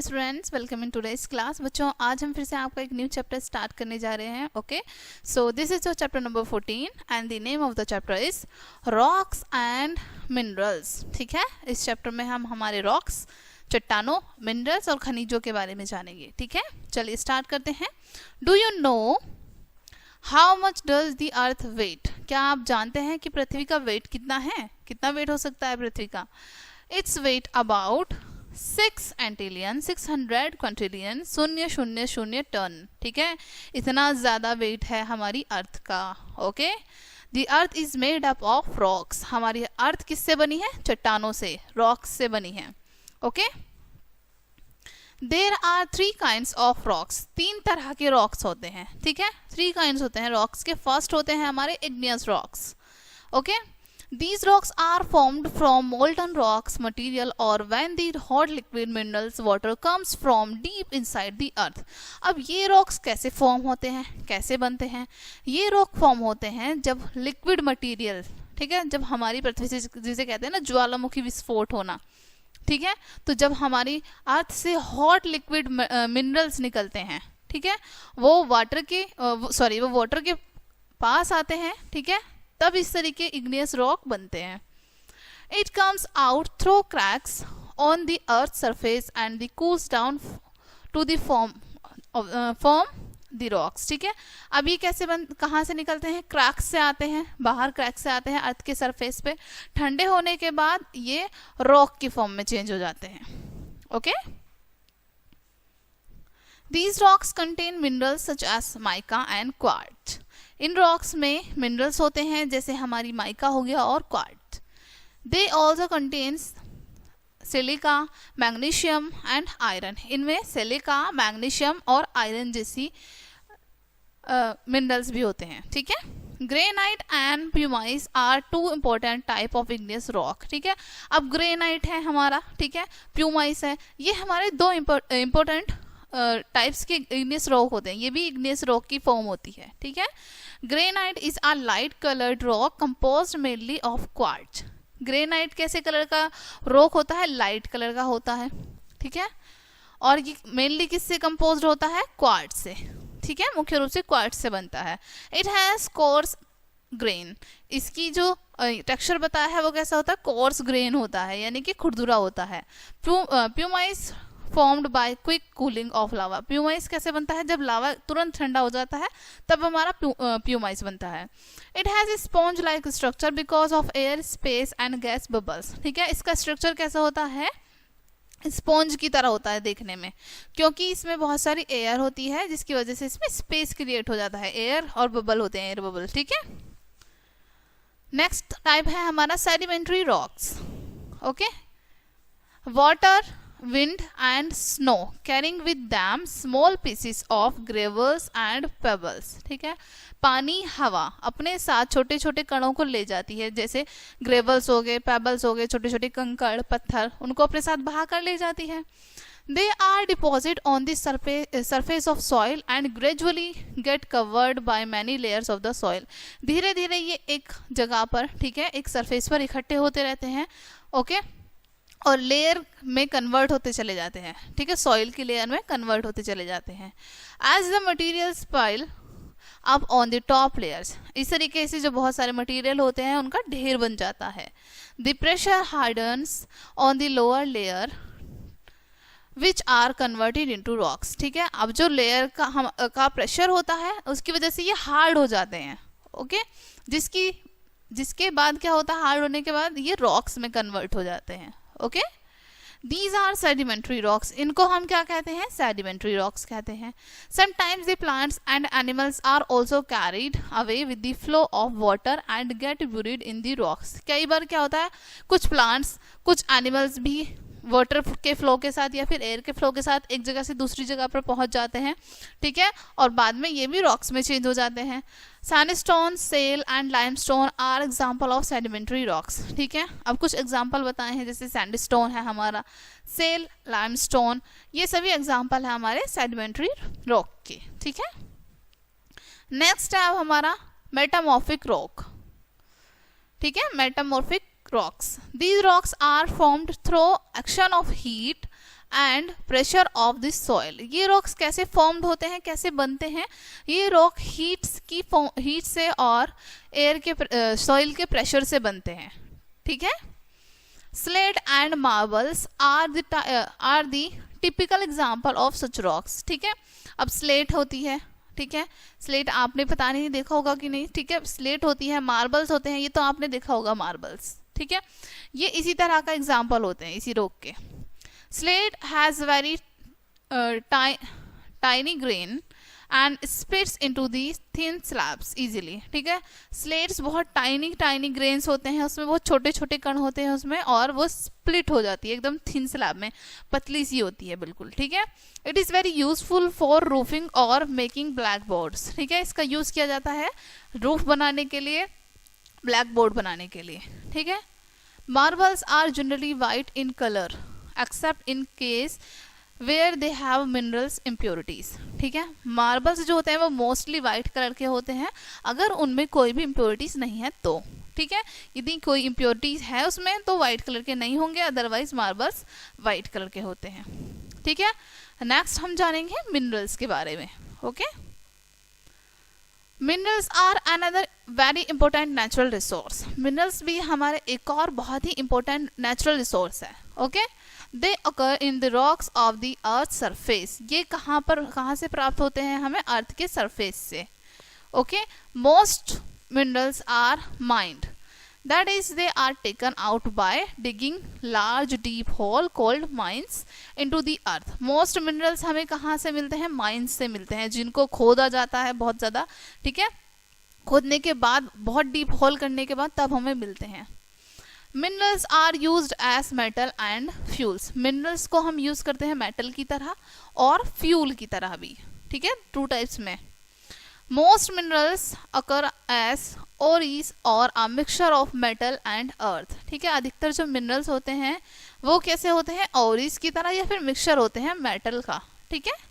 Dear students, welcome in today's class. बच्चों, आज हम फिर से आपका एक न्यू चैप्टर स्टार्ट करने जा रहे हैं। Okay, so this is your chapter number 14 and the name of the chapter is rocks and minerals. ठीक है, इस चैप्टर में हम हमारे रॉक्स, चट्टानों, मिनरल्स और खनिजों के बारे में जानेंगे। ठीक है, चलिए स्टार्ट करते हैं। Do you know how much does the earth weigh? क्या आप जानते हैं कि पृथ्वी का वेट कितना है? कितना वेट हो सकता है पृथ्वी का? It's weight about 600 quintillion 000 ton. ठीक है, इतना ज्यादा वेट है हमारी अर्थ का। Okay, the earth is made up of rocks. हमारी अर्थ किससे बनी है? चट्टानों से, रॉक्स से बनी है। Okay, there are 3 kinds of rocks. 3 तरह के रॉक्स होते हैं। ठीक है, 3 काइंड्स होते हैं रॉक्स के। फर्स्ट होते हैं हमारे igneous rocks. Okay, these rocks are formed from molten rocks material or when the hot liquid minerals water comes from deep inside the earth। अब ये रॉक्स कैसे फॉर्म होते हैं, कैसे बनते हैं? ये रॉक फॉर्म होते हैं जब लिक्विड मटेरियल, ठीक है, जब हमारी पृथ्वी से, जिसे कहते हैं ना ज्वालामुखी विस्फोट होना, ठीक है, तो जब हमारी अर्थ से हॉट लिक्विड मिनरल्स निकलते हैं, ठीक है, वो वाटर के पास आते हैं, ठीक है, तब इस तरीके इग्नियस रॉक बनते हैं। It comes out through cracks on the earth surface and the cools down to the form the rocks. ठीक है, अब ये कैसे कहाँ से निकलते हैं? क्रैक्स से आते हैं, बाहर क्रैक्स से आते हैं अर्थ के सरफेस पे। ठंडे होने के बाद ये रॉक की फॉर्म में चेंज हो जाते हैं। Okay, these rocks contain minerals such as mica and quartz. इन रॉक्स में मिनरल्स होते हैं जैसे हमारी माइका हो गया और quartz. They also contains silica, magnesium and iron. इनमें सिलिका, मैग्नीशियम और आयरन जैसी मिनरल्स भी होते हैं। ठीक है, granite and pumice are 2 important type of igneous rock. ठीक है, अब ग्रेनाइट है हमारा, ठीक है, प्यूमाइस है, ये हमारे 2 इंपॉर्टेंट टाइप्स के इग्नियस रॉक होते हैं। ये भी इग्नियस रॉक की फॉर्म होती है। ठीक है, granite is a light coloured rock composed mainly of quartz. Granite कैसे कलर का रॉक होता है? लाइट कलर का होता है। ठीक है, और ये मेनली किससे कंपोज्ड होता है? क्वार्ट्ज से। ठीक है, मुख्य रूप से क्वार्ट्ज से बनता है। It has coarse grain. इसकी जो टेक्सचर बताया है वो कैसा होता है? कोर्स ग्रेन होता है, यानी कि खुरदुरा होता है। Pumice formed by quick cooling of lava. Pumice कैसे बनता है? जब लावा तुरंत ठंडा हो जाता है तब हमारा प्यूमाइस बनता है। It has sponge like structure because of air, space and gas bubbles. ठीक है, इसका स्ट्रक्चर कैसा होता है? स्पॉन्ज की तरह होता है देखने में, क्योंकि इसमें बहुत सारी एयर होती है जिसकी वजह से इसमें स्पेस क्रिएट हो जाता है। एयर और बबल होते हैं, एयर बबल। ठीक है, नेक्स्ट टाइप है हमारा sedimentary rocks. Okay, water, wind and snow carrying with them small pieces of gravels and pebbles। ठीक है, पानी, हवा अपने साथ छोटे छोटे कणों को ले जाती है, जैसे ग्रेवल्स हो गए, पेबल्स हो गए, छोटे छोटे कंकड़, पत्थर, उनको अपने साथ बहा कर ले जाती है। They are deposited on the surface of soil and gradually get covered by many layers of the soil। धीरे धीरे ये एक जगह पर, ठीक है, एक सरफेस पर इकट्ठे होते रहते हैं। ओके, और लेयर में कन्वर्ट होते चले जाते हैं। ठीक है, सॉइल की लेयर में कन्वर्ट होते चले जाते हैं। As the materials pile up on the top layers. इस तरीके से जो बहुत सारे मटेरियल होते हैं उनका ढेर बन जाता है। The pressure hardens on the lower layer which are converted into rocks. ठीक है, अब जो लेयर का प्रेशर होता है उसकी वजह से ये हार्ड हो जाते हैं। ओके, जिसके बाद क्या होता है? हार्ड होने के बाद ये रॉक्स में कन्वर्ट हो जाते हैं। Okay, these are sedimentary rocks. इनको हम क्या कहते हैं? सेडिमेंट्री रॉक्स कहते हैं। Sometimes the plants and animals are also carried away with the flow of water and get buried in the rocks. कई बार क्या होता है, कुछ प्लांट्स, कुछ एनिमल्स भी वाटर के फ्लो के साथ या फिर एयर के फ्लो के साथ एक जगह से दूसरी जगह पर पहुंच जाते हैं। ठीक है, और बाद में ये भी रॉक्स में चेंज हो जाते हैं। Sandstone, shale and limestone are example of sedimentary rocks. ठीक है, अब कुछ एग्जांपल बताए हैं, जैसे सैंडस्टोन है हमारा, सेल, लाइमस्टोन, ये सभी एग्जांपल है हमारे सेडिमेंट्री रॉक के। ठीक है, नेक्स्ट है अब हमारा मेटामॉर्फिक रॉक। ठीक है, metamorphic rocks. These rocks are formed through action of heat and pressure of the soil. ये रॉक्स कैसे फॉर्म्ड होते हैं, कैसे बनते हैं? ये रॉक हीट से और एयर के सॉइल के प्रेशर से बनते हैं, ठीक है। Slate and marbles are the typical example of such rocks, ठीक है। अब स्लेट होती है, ठीक है, स्लेट आपने पता नहीं देखा होगा कि नहीं, ठीक है, स्लेट होती है, मार्बल्स होते हैं, ये तो आपने देखा होगा मार्बल्स, ठीक है। ये इसी तरह का एग्जाम्पल होते हैं इसी रॉक के। Slate has very tiny grain and splits into the thin slabs easily, ठीक है। स्लेट्स बहुत टाइनी ग्रेन्स होते हैं, उसमें बहुत छोटे छोटे कण होते हैं उसमें, और वो स्प्लिट हो जाती है एकदम थिन स्लैब में, पतली सी होती है बिल्कुल, ठीक है। It is very useful for roofing और मेकिंग ब्लैक बोर्ड्स, ठीक है। इसका यूज़ किया जाता है रूफ बनाने के लिए, ब्लैक बोर्ड बनाने के लिए, ठीक है। Marbles are generally white in colour except in case where they have minerals impurities, ठीक है। मार्बल्स जो होते हैं वो मोस्टली वाइट कलर के होते हैं अगर उनमें कोई भी इम्प्योरिटीज नहीं है तो, ठीक है। यदि कोई इम्प्योरिटीज है उसमें तो वाइट कलर के नहीं होंगे, अदरवाइज मार्बल्स वाइट कलर के होते हैं, ठीक है। नेक्स्ट हम जानेंगे मिनरल्स के बारे में, okay. Minerals are another very important natural resource. Minerals भी हमारे एक और बहुत ही इंपॉर्टेंट नेचुरल रिसोर्स है, okay. They occur in the rocks of the earth surface. ये कहाँ से प्राप्त होते हैं? हमें अर्थ के सरफेस से, okay. Most minerals are mined, that is they are taken out by digging large deep hole called mines into the earth. Most minerals हमें कहाँ से मिलते हैं? माइंस से मिलते हैं, जिनको खोदा जाता है बहुत ज़्यादा, ठीक है। खोदने के बाद बहुत डीप होल करने के बाद तब हमें मिलते हैं। Minerals are used as metal and fuels. Minerals को हम यूज करते हैं मेटल की तरह और फ्यूल की तरह भी, ठीक है, 2 टाइप्स में। Most minerals occur as ores और a mixture of metal and earth, ठीक है। अधिकतर जो मिनरल्स होते हैं वो कैसे होते हैं? ओरीज की तरह या फिर मिक्सचर होते हैं मेटल का, ठीक है।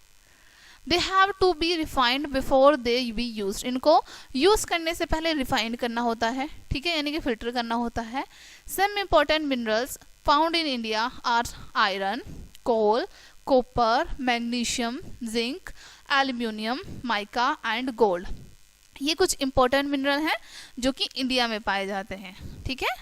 They have to be refined before they be use. इनको यूज करने से पहले रिफाइंड करना होता है, ठीक है, यानी कि फिल्टर करना होता है। Some important minerals found in India are iron, coal, copper, magnesium, zinc, aluminium, mica and gold. ये कुछ इंपॉर्टेंट मिनरल हैं जो कि इंडिया में पाए जाते हैं, ठीक है।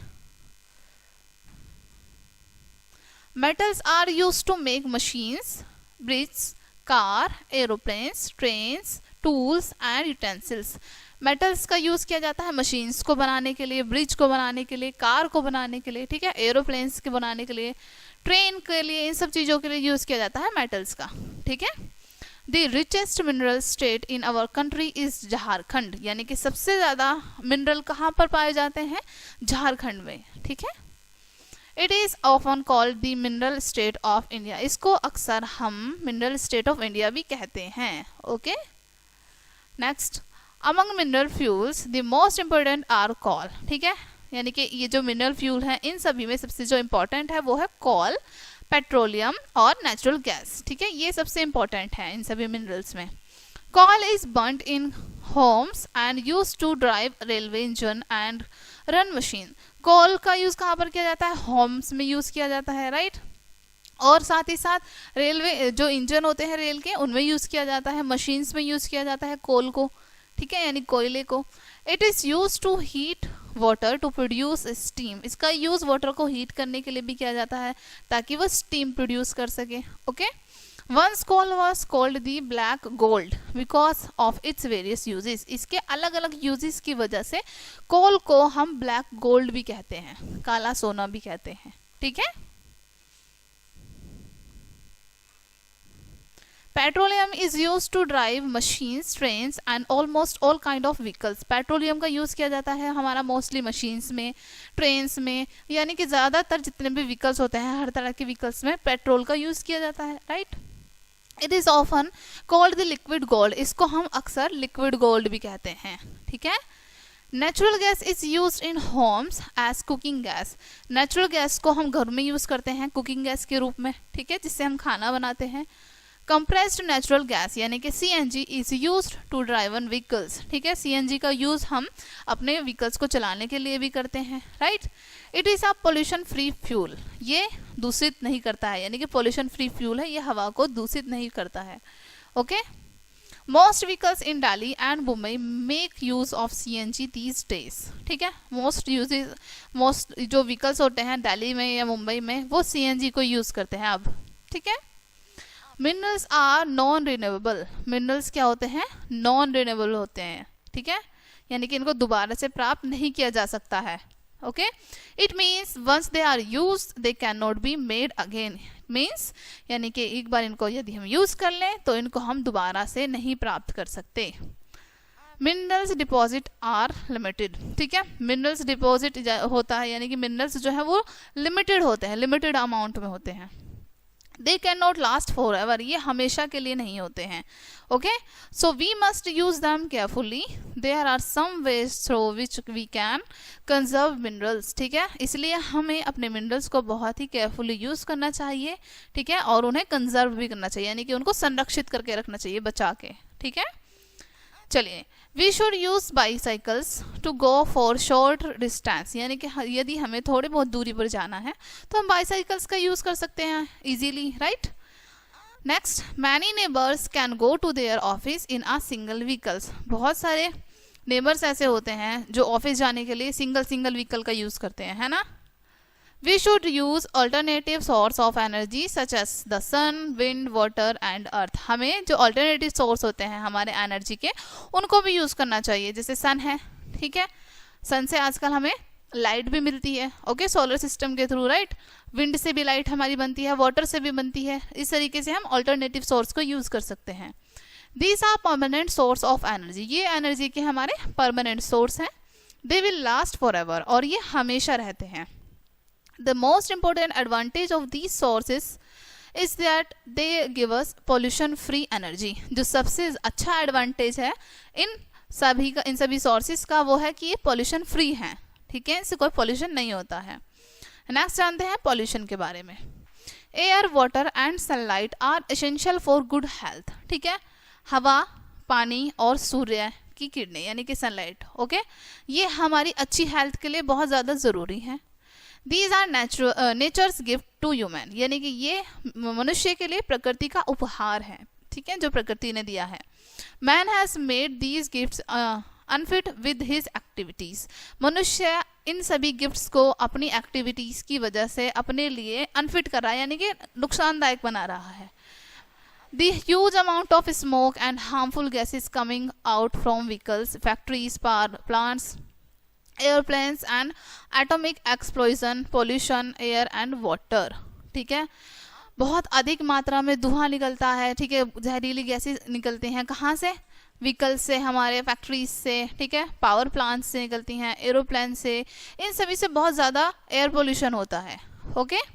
Metals are used to make machines, bridges, car, aeroplanes, trains, tools and utensils. Metals का यूज किया जाता है मशीन्स को बनाने के लिए, ब्रिज को बनाने के लिए, कार को बनाने के लिए, ठीक है, एरोप्लेन्स के बनाने के लिए, ट्रेन के लिए, इन सब चीज़ों के लिए यूज किया जाता है मेटल्स का, ठीक है। The richest mineral state in our country is Jharkhand, यानी कि सबसे ज़्यादा मिनरल कहाँ पर पाए जाते हैं? झारखंड में, ठीक है। It is often called the mineral state of India. इसको अक्सर हम मिनरल स्टेट ऑफ इंडिया भी कहते हैं, okay. Next, among mineral fuels the most important are coal, ठीक है, यानी कि ये जो मिनरल फ्यूल है इन सभी में सबसे जो इम्पोर्टेंट है वो है कॉल, पेट्रोलियम और नेचुरल गैस, ठीक है, ये सबसे इम्पोर्टेंट है इन सभी मिनरल्स में। Coal is burned in homes and used to drive railway engine and run machine. Coal का यूज कहाँ पर किया जाता है? होम्स में यूज किया जाता है, राइट। और साथ ही साथ रेलवे जो इंजन होते हैं रेल के उनमें यूज किया जाता है, मशीन्स में यूज किया जाता है कोल को, ठीक है, यानी कोयले को। It is use to heat water to produce steam. इसका यूज वाटर को हीट करने के लिए भी किया जाता है ताकि वो स्टीम प्रोड्यूस कर सके, okay. Once coal was called the black gold because of its various uses. इसके अलग अलग uses की वजह से कोल को हम ब्लैक गोल्ड भी कहते हैं, काला सोना भी कहते हैं, ठीक है। Petroleum is use to drive machines, trains and almost all kind of vehicles. Petroleum का यूज किया जाता है हमारा मोस्टली मशीन्स में, ट्रेन्स में, यानी कि ज्यादातर जितने भी व्हीकल्स होते हैं हर तरह के व्हीकल्स में पेट्रोल का यूज किया जाता है, right. It is often called the liquid gold. इसको हम अक्सर लिक्विड गोल्ड भी कहते हैं, ठीक है। Natural gas is use in homes as cooking gas. Natural gas को हम घर में यूज करते हैं कुकिंग गैस के रूप में, ठीक है, जिससे हम खाना बनाते हैं। कंप्रेस्ड नेचुरल गैस यानी कि CNG is used to drive on vehicles, ठीक है। CNG का यूज हम अपने व्हीकल्स को चलाने के लिए भी करते हैं, right. It is a pollution free fuel, ये दूषित नहीं करता है, यानी कि पोल्यूशन फ्री फ्यूल है, ये हवा को दूषित नहीं करता है, okay. Most vehicles in Delhi and Mumbai make use of CNG these days, ठीक है। मोस्ट जो व्हीकल्स होते हैं दिल्ली में या मुंबई में वो CNG को यूज करते हैं अब, ठीक है। Minerals are non renewable, minerals क्या होते हैं, नॉन रिन्यूएबल होते हैं, ठीक है, यानी कि इनको दोबारा से प्राप्त नहीं किया जा सकता है, okay. It means once they are use they can not be made again, means यानी कि एक बार इनको यदि हम यूज कर लें तो इनको हम दोबारा से नहीं प्राप्त कर सकते। मिनरल्स डिपॉजिट आर लिमिटेड, ठीक है। मिनरल्स डिपॉजिट होता है यानी कि मिनरल्स जो है वो लिमिटेड होते हैं, लिमिटेड अमाउंट में होते हैं। They can not last for ever, ये हमेशा के लिए नहीं होते हैं, okay. So we must use them carefully, there are some ways through which we can conserve minerals, ठीक है। इसलिए हमें अपने मिनरल्स को बहुत ही केयरफुली यूज करना चाहिए, ठीक है, और उन्हें कंजर्व भी करना चाहिए, यानी कि उनको संरक्षित करके रखना चाहिए, बचा के, ठीक है। चलिए, we should use bicycles to go for short distance, यानी कि यदि हमें थोड़ी बहुत दूरी पर जाना है तो हम बाईसाइकिल्स का यूज कर सकते हैं easily, right. Next, many neighbours can go to their office in a single vehicles, बहुत सारे नेबर्स ऐसे होते हैं जो ऑफिस जाने के लिए सिंगल व्हीकल का यूज करते हैं, है ना। We should use alternative source of energy such as the sun, wind, water and earth. हमें जो alternative source होते हैं हमारे एनर्जी के उनको भी यूज करना चाहिए, जैसे सन है, ठीक है, सन से आजकल हमें लाइट भी मिलती है, ओके, सोलर सिस्टम के थ्रू, राइट। विंड से भी लाइट हमारी बनती है, वाटर से भी बनती है, इस तरीके से हम अल्टरनेटिव सोर्स को यूज कर सकते हैं। These are permanent source of energy, ये एनर्जी के हमारे परमानेंट सोर्स हैं। They will last for ever, और ये हमेशा रहते हैं। The most important advantage of these sources is that they give us pollution free energy. जो सबसे अच्छा एडवांटेज है इन सभी सोर्सेज का वो है कि ये pollution free हैं, ठीक है, इससे कोई pollution नहीं होता है। नेक्स्ट जानते हैं pollution के बारे में। Air, water and sunlight are essential for good health, ठीक है, हवा, पानी और सूर्य की किरणें यानी कि सनलाइट, ओके, ये हमारी अच्छी हेल्थ के लिए बहुत ज़्यादा ज़रूरी है। These are nature's gift to human, यानी कि ये मनुष्य के लिए प्रकृति का उपहार है, ठीक है, जो प्रकृति ने दिया है। Man has made these gifts unfit with his activities. मनुष्य इन सभी गिफ्ट्स को अपनी एक्टिविटीज की वजह से अपने लिए अनफिट कर रहा है, यानी कि नुकसानदायक बना रहा है। The huge amount of smoke and harmful gases coming out from vehicles, factories, power plants, airplanes and atomic explosion, pollution air and water, ठीक है, बहुत अधिक मात्रा में धुआं निकलता है, ठीक है, जहरीली गैसेस निकलती हैं, कहाँ से, व्हीकल से, हमारे फैक्ट्रीज से, ठीक है, पावर प्लांट से निकलती हैं, एरोप्लेन से, इन सभी से बहुत ज़्यादा एयर पोल्यूशन होता है, okay.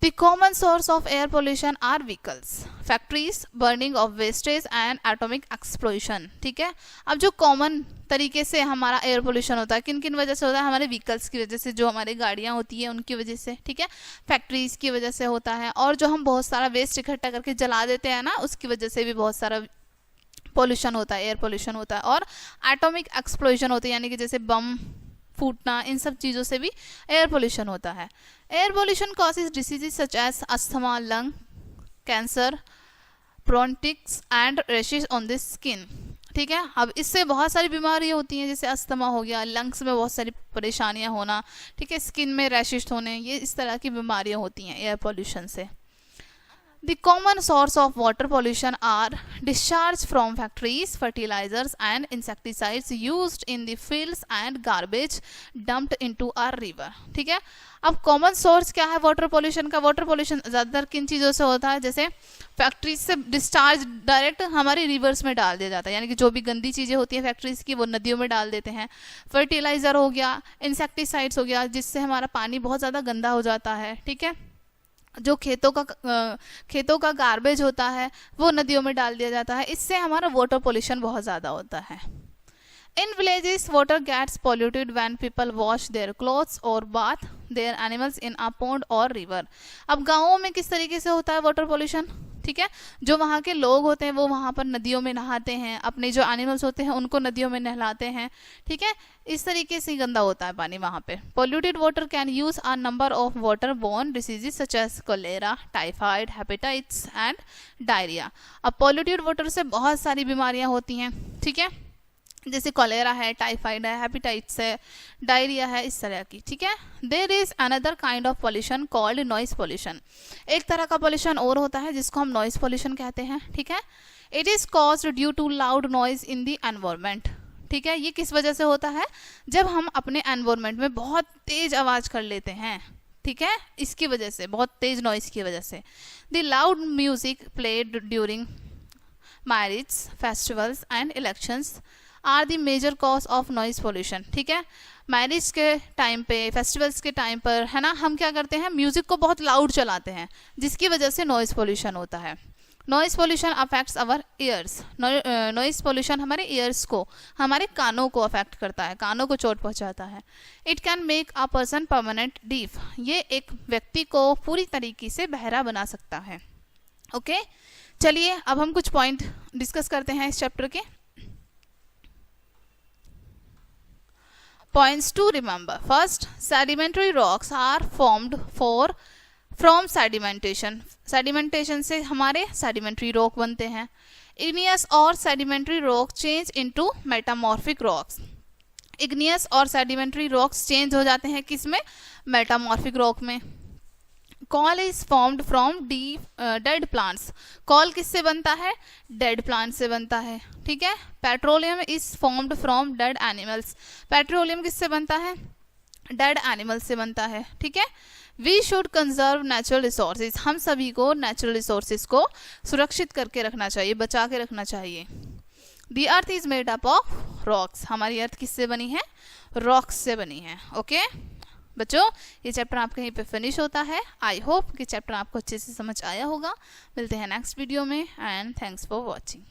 The common source of air pollution are vehicles, factories, burning of wastage and atomic explosion, ठीक है। अब जो कॉमन तरीके से हमारा एयर पोल्यूशन होता है किन किन वजह से होता है, हमारे व्हीकल्स की वजह से, जो हमारी गाड़ियाँ होती है उनकी वजह से, ठीक है, फैक्ट्रीज की वजह से होता है, और जो हम बहुत सारा वेस्ट इकट्ठा करके जला देते हैं ना, उसकी वजह से भी बहुत सारा पोल्यूशन होता है, एयर पोल्यूशन होता है। और एटॉमिक एक्सप्लोजन होती है, यानी कि जैसे बम फूटना, इन सब चीज़ों से भी एयर पोल्यूशन होता है। Air pollution causes diseases such as asthma, lung cancer, bronchitis and rashes on the skin, ठीक है। अब इससे बहुत सारी बीमारियां होती हैं, जैसे अस्थमा हो गया, लंग्स में बहुत सारी परेशानियां होना, ठीक है, स्किन में रैशेज होने, ये इस तरह की बीमारियां होती हैं एयर पोल्यूशन से। The common source of water pollution are discharge from factories, fertilizers and insecticides used in the fields and garbage dumped into a river, ठीक है। अब कॉमन सोर्स क्या है वाटर पोल्यूशन का? वाटर पोल्यूशन ज़्यादातर किन चीज़ों से होता है? जैसे फैक्ट्रीज से डिस्चार्ज डायरेक्ट हमारी रिवर्स में डाल दिया जाता है, यानी कि जो भी गंदी चीज़ें होती हैं फैक्ट्रीज की वो नदियों में डाल देते हैं। फर्टिलाइज़र हो गया, इंसेक्टिसाइड्स हो गया, जिससे हमारा पानी बहुत ज़्यादा गंदा हो जाता है, ठीक है। जो खेतों का गार्बेज होता है वो नदियों में डाल दिया जाता है, इससे हमारा वाटर पोल्यूशन बहुत ज़्यादा होता है। In villages water gets polluted when people wash their clothes और bath their animals in a pond और रिवर। अब गाँवों में किस तरीके से होता है वाटर पोल्यूशन? ठीक है। जो वहाँ के लोग होते हैं वो वहाँ पर नदियों में नहाते हैं, अपने जो एनिमल्स होते हैं उनको नदियों में नहलाते हैं, ठीक है। इस तरीके से गंदा होता है पानी वहाँ पे। Polluted water can use a number of water borne diseases such as cholera, typhoid, hepatitis and diarrhoea. अब पोल्यूटेड वाटर से बहुत सारी बीमारियाँ होती हैं, ठीक है, जैसे कोलेरा है, टाइफाइड है, हेपेटाइटिस है, डायरिया है, इस तरह की, ठीक है। There is another kind of pollution called noise pollution. एक तरह का पॉल्यूशन और होता है जिसको हम नॉइस पॉल्यूशन कहते हैं, ठीक है। It is caused due to loud noise in the environment, ठीक है। ये किस वजह से होता है? जब हम अपने एनवायरमेंट में बहुत तेज आवाज कर लेते हैं, ठीक है, इसकी वजह से, बहुत तेज नॉइस की वजह से। The loud music played during marriage, festivals and elections are the major cause of noise pollution, ठीक है। मैरिज के टाइम पे, फेस्टिवल्स के टाइम पर, है ना, हम क्या करते हैं, म्यूजिक को बहुत लाउड चलाते हैं, जिसकी वजह से नॉइज पोल्यूशन होता है। नॉइज पोल्यूशन अफेक्ट्स अवर ईयर्स। नॉइज पोल्यूशन हमारे ईयर्स को, हमारे कानों को अफेक्ट करता है, कानों को चोट पहुंचाता है। It can make a person permanent deaf. ये एक व्यक्ति को पूरी तरीके से बहरा बना सकता है। ओके, चलिए अब हम कुछ पॉइंट डिस्कस करते हैं इस चैप्टर के। Points to remember. First, sedimentary rocks are formed from sedimentation. Sedimentation से हमारे sedimentary rock बनते हैं. Igneous और sedimentary rock change into metamorphic rocks. Igneous और sedimentary rocks change हो जाते हैं किस में? Metamorphic rock में. Coal is formed from dead plants. Coal किससे बनता है? Dead plants से बनता है, ठीक है। Petroleum is formed from dead animals. Petroleum किससे बनता है? Dead animals से बनता है, ठीक है। We should conserve natural resources. हम सभी को natural resources को सुरक्षित करके रखना चाहिए, बचा के रखना चाहिए। The earth is made up of rocks. हमारी अर्थ किससे बनी है? Rocks से बनी है, ओके। बच्चों, ये चैप्टर आपका यहीं पे फिनिश होता है। आई होप कि चैप्टर आपको अच्छे से समझ आया होगा। मिलते हैं नेक्स्ट वीडियो में एंड थैंक्स फॉर वॉचिंग।